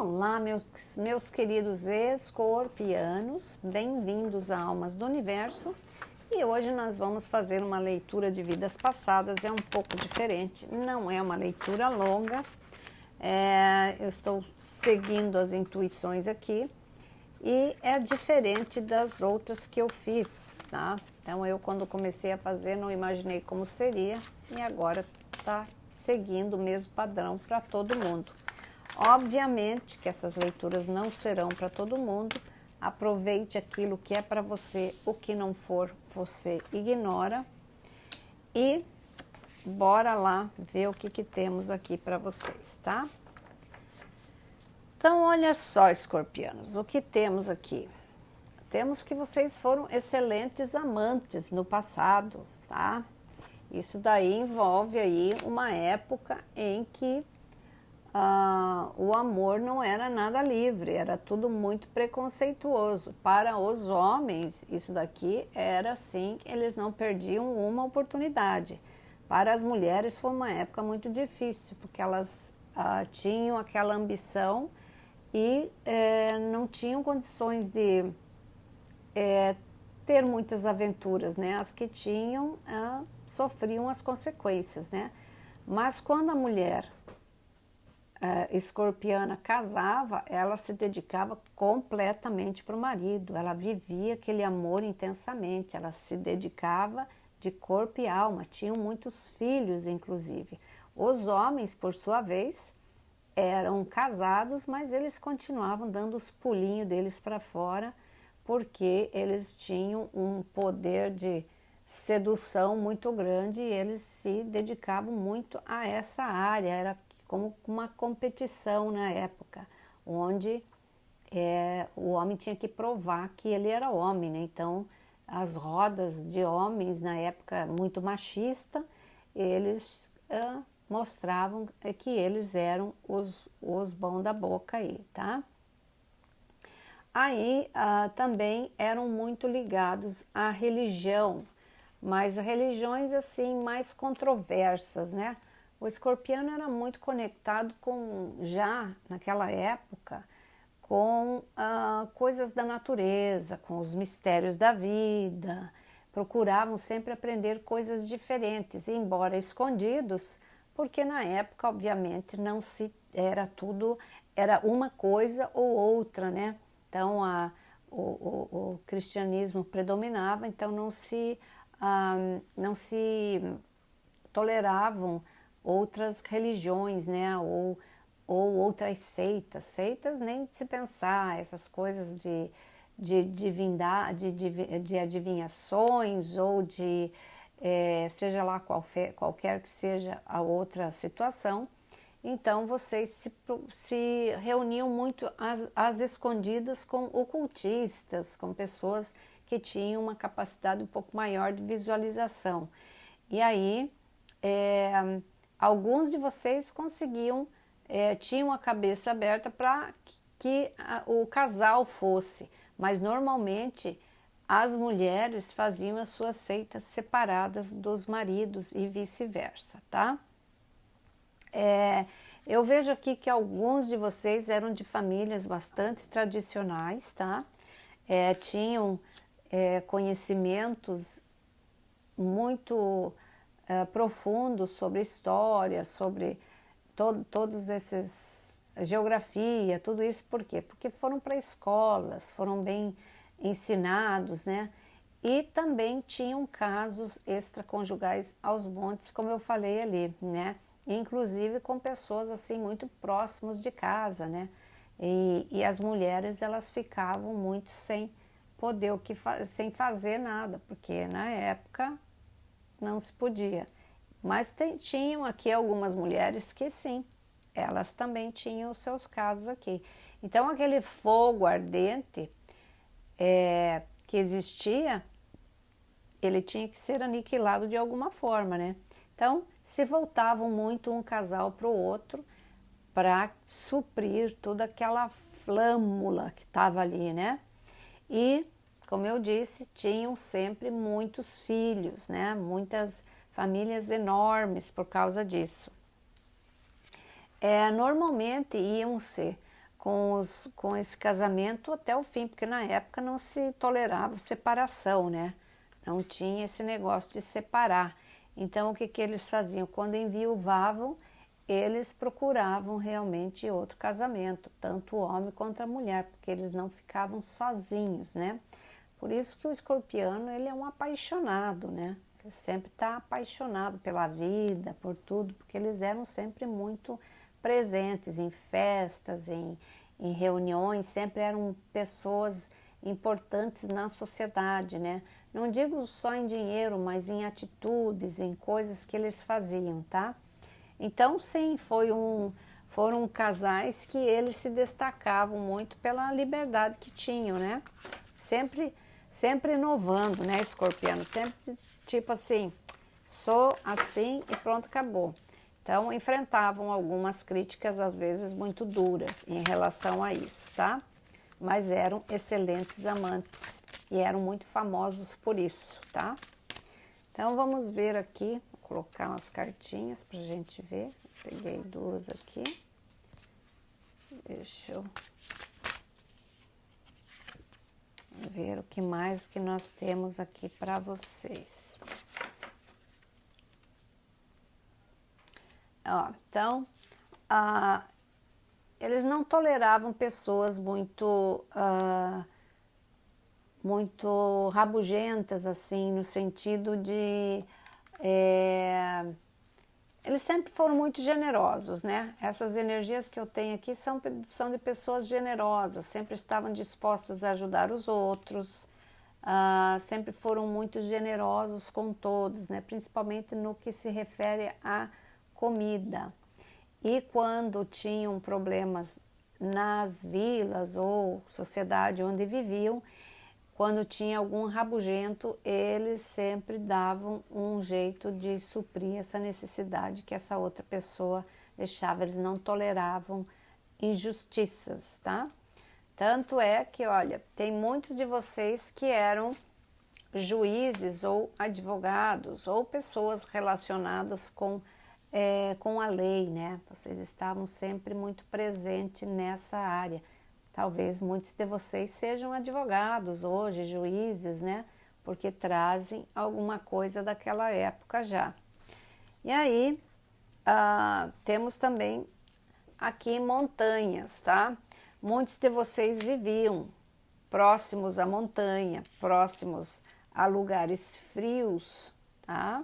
Olá, meus queridos escorpianos, bem-vindos a Almas do Universo. E hoje nós vamos fazer uma leitura de vidas passadas, é um pouco diferente, não é uma leitura longa. Eu estou seguindo as intuições aqui e é diferente das outras que eu fiz, tá? Então eu, quando comecei a fazer, não imaginei como seria e agora está seguindo o mesmo padrão para todo mundo. Obviamente que essas leituras não serão para todo mundo. Aproveite aquilo que é para você, o que não for, você ignora. E bora lá ver o que temos aqui para vocês, tá? Então, olha só, escorpianos, o que temos aqui? Temos que vocês foram excelentes amantes no passado, tá? Isso daí envolve aí uma época em que o amor não era nada livre, era tudo muito preconceituoso. Para os homens, isso daqui era assim, eles não perdiam uma oportunidade. Para as mulheres foi uma época muito difícil, porque elas tinham aquela ambição e não tinham condições de ter muitas aventuras, né? As que tinham sofriam as consequências, né? Mas quando a mulher escorpiana casava, ela se dedicava completamente para o marido, ela vivia aquele amor intensamente, ela se dedicava de corpo e alma, tinham muitos filhos inclusive. Os homens, por sua vez, eram casados, mas eles continuavam dando os pulinhos deles para fora, porque eles tinham um poder de sedução muito grande e eles se dedicavam muito a essa área, era como uma competição na época, onde o homem tinha que provar que ele era homem, né? Então, as rodas de homens na época muito machista, eles mostravam que eles eram os bons da boca aí, tá? Aí também eram muito ligados à religião, mas religiões assim mais controversas, né? O escorpiano era muito conectado já naquela época, com coisas da natureza, com os mistérios da vida. Procuravam sempre aprender coisas diferentes, embora escondidos, porque na época, obviamente, não se era tudo, era uma coisa ou outra, né? Então, o cristianismo predominava, então não se toleravam outras religiões, né, ou outras seitas. Seitas nem se pensar, essas coisas de divindade, de adivinhações ou de seja lá qualquer que seja a outra situação. Então vocês se reuniam muito às escondidas com ocultistas, com pessoas que tinham uma capacidade um pouco maior de visualização. E aí alguns de vocês conseguiam, tinham a cabeça aberta para que o casal fosse, mas normalmente as mulheres faziam as suas seitas separadas dos maridos e vice-versa, tá? Eu vejo aqui que alguns de vocês eram de famílias bastante tradicionais, tá? Tinham conhecimentos muito profundos sobre história, sobre todos esses geografia, tudo isso. Por quê? Porque foram para escolas, foram bem ensinados, né? E também tinham casos extraconjugais aos montes, como eu falei ali, né? Inclusive com pessoas assim muito próximas de casa, né? E as mulheres, elas ficavam muito sem poder sem fazer nada, porque na época não se podia. Mas tinham aqui algumas mulheres que sim, elas também tinham os seus casos aqui. Então aquele fogo ardente que existia, ele tinha que ser aniquilado de alguma forma, né? Então se voltavam muito um casal para o outro para suprir toda aquela flâmula que estava ali, né? E, como eu disse, tinham sempre muitos filhos, né? Muitas famílias enormes por causa disso. Normalmente iam ser com esse casamento até o fim, porque na época não se tolerava separação, né? Não tinha esse negócio de separar. Então, o que que eles faziam? Quando enviuvavam, eles procuravam realmente outro casamento, tanto o homem quanto a mulher, porque eles não ficavam sozinhos, né? Por isso que o escorpiano, ele é um apaixonado, né? Ele sempre está apaixonado pela vida, por tudo, porque eles eram sempre muito presentes em festas, em reuniões, sempre eram pessoas importantes na sociedade, né? Não digo só em dinheiro, mas em atitudes, em coisas que eles faziam, tá? Então, sim, foram casais que eles se destacavam muito pela liberdade que tinham, né? Sempre inovando, né, escorpiano? Sempre tipo assim, sou assim e pronto, acabou. Então, enfrentavam algumas críticas, às vezes muito duras, em relação a isso, tá? Mas eram excelentes amantes e eram muito famosos por isso, tá? Então, vamos ver aqui, vou colocar umas cartinhas pra gente ver. Peguei duas aqui. Deixa eu ver o que mais que nós temos aqui para vocês. Ó, então, eles não toleravam pessoas muito rabugentas, assim, no sentido de... eles sempre foram muito generosos, né? Essas energias que eu tenho aqui são de pessoas generosas, sempre estavam dispostas a ajudar os outros, sempre foram muito generosos com todos, né? Principalmente no que se refere à comida. E quando tinham problemas nas vilas ou sociedade onde viviam, quando tinha algum rabugento, eles sempre davam um jeito de suprir essa necessidade que essa outra pessoa deixava. Eles não toleravam injustiças, tá? Tanto é que, olha, tem muitos de vocês que eram juízes ou advogados ou pessoas relacionadas com a lei, né? Vocês estavam sempre muito presentes nessa área. Talvez muitos de vocês sejam advogados hoje, juízes, né? Porque trazem alguma coisa daquela época já. E aí, temos também aqui montanhas, tá? Muitos de vocês viviam próximos à montanha, próximos a lugares frios, tá?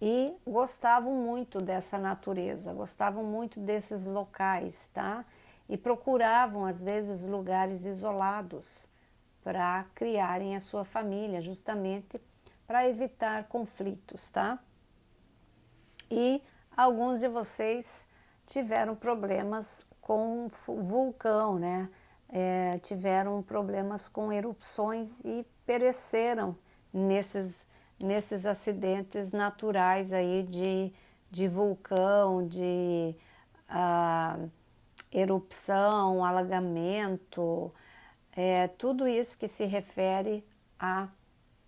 E gostavam muito dessa natureza, gostavam muito desses locais, tá? E procuravam, às vezes, lugares isolados para criarem a sua família, justamente para evitar conflitos, tá? E alguns de vocês tiveram problemas com vulcão, né? Tiveram problemas com erupções e pereceram nesses acidentes naturais aí de vulcão, de erupção, alagamento, tudo isso que se refere a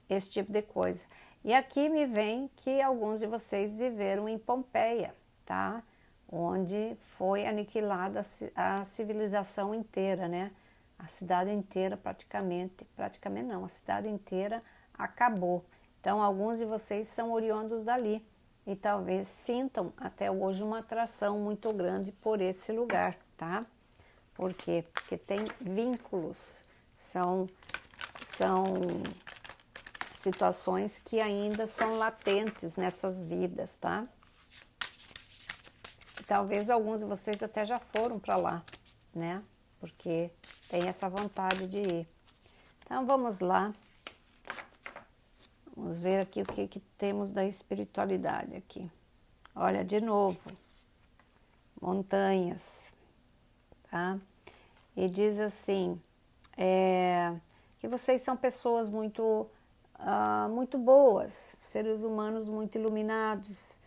esse tipo de coisa. E aqui me vem que alguns de vocês viveram em Pompeia, tá? Onde foi aniquilada a civilização inteira, né? A cidade inteira praticamente não, a cidade inteira acabou. Então, alguns de vocês são oriundos dali e talvez sintam até hoje uma atração muito grande por esse lugar, tá? Por quê? Porque tem vínculos, são situações que ainda são latentes nessas vidas, tá? Talvez alguns de vocês até já foram para lá, né? Porque tem essa vontade de ir. Então, vamos lá. Vamos ver aqui o que temos da espiritualidade aqui. Olha, de novo, montanhas, tá? E diz assim, que vocês são pessoas muito boas, seres humanos muito iluminados,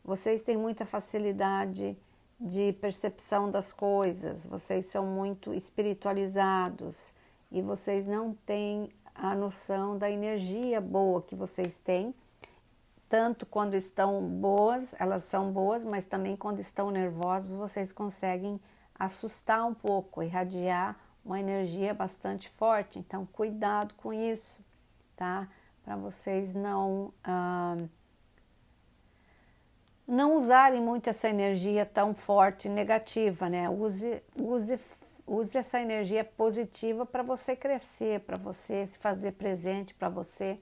vocês têm muita facilidade de percepção das coisas, vocês são muito espiritualizados e vocês não têm a noção da energia boa que vocês têm, tanto quando estão boas, elas são boas, mas também quando estão nervosos vocês conseguem assustar um pouco, irradiar uma energia bastante forte. Então, cuidado com isso, tá? Para vocês não usarem muito essa energia tão forte e negativa, né? Use essa energia positiva para você crescer, para você se fazer presente, para você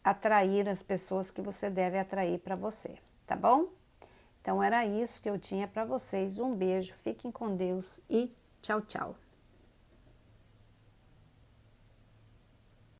atrair as pessoas que você deve atrair para você, tá bom? Então era isso que eu tinha para vocês. Um beijo, fiquem com Deus e tchau, tchau.